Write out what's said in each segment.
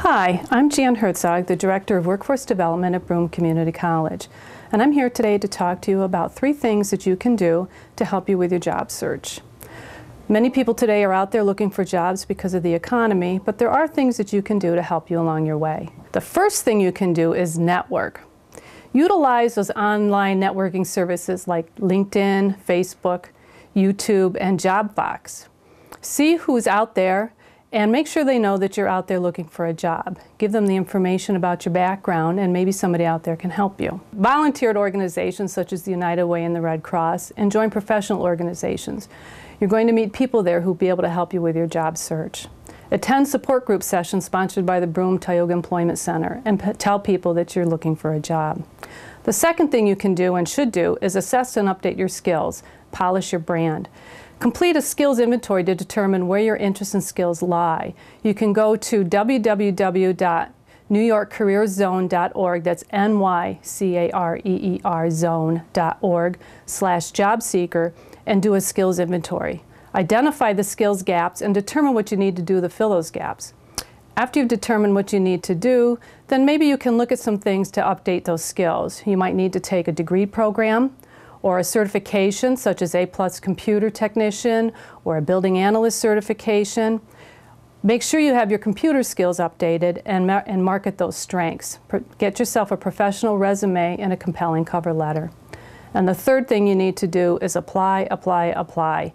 Hi, I'm Jan Herzog, the Director of Workforce Development at Broome Community College, and I'm here today to talk to you about 3 things that you can do to help you with your job search. Many people today are out there looking for jobs because of the economy, but there are things that you can do to help you along your way. The first thing you can do is network. Utilize those online networking services like LinkedIn, Facebook, YouTube, and JobFox. See who's out there and make sure they know that you're out there looking for a job. Give them the information about your background and maybe somebody out there can help you. Volunteer at organizations such as the United Way and the Red Cross, and join professional organizations. You're going to meet people there who'll be able to help you with your job search. Attend support group sessions sponsored by the Broome Tioga Employment Center and tell people that you're looking for a job. The second thing you can do and should do is assess and update your skills, polish your brand. Complete a skills inventory to determine where your interests and skills lie. You can go to www.newyorkcareerzone.org, that's NYCAREER zone.org/jobseeker, and do a skills inventory. Identify the skills gaps and determine what you need to do to fill those gaps. After you've determined what you need to do, then maybe you can look at some things to update those skills. You might need to take a degree program, or a certification such as A+ computer technician or a building analyst certification. Make sure you have your computer skills updated and market those strengths. Get yourself a professional resume and a compelling cover letter. And the third thing you need to do is apply, apply, apply.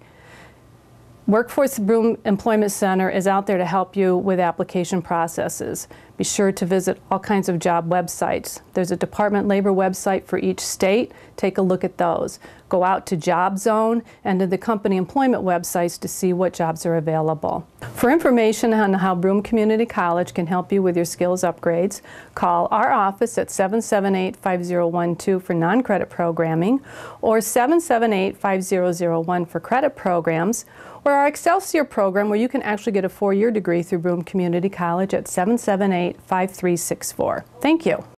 Workforce Broome Employment Center is out there to help you with application processes. Be sure to visit all kinds of job websites. There's a Department of Labor website for each state. Take a look at those. Go out to JobZone and to the company employment websites to see what jobs are available. For information on how Broome Community College can help you with your skills upgrades, call our office at 778-5012 for non-credit programming or 778-5001 for credit programs, or our Excelsior program where you can actually get a 4-year degree through Broome Community College at 778-5364. Thank you.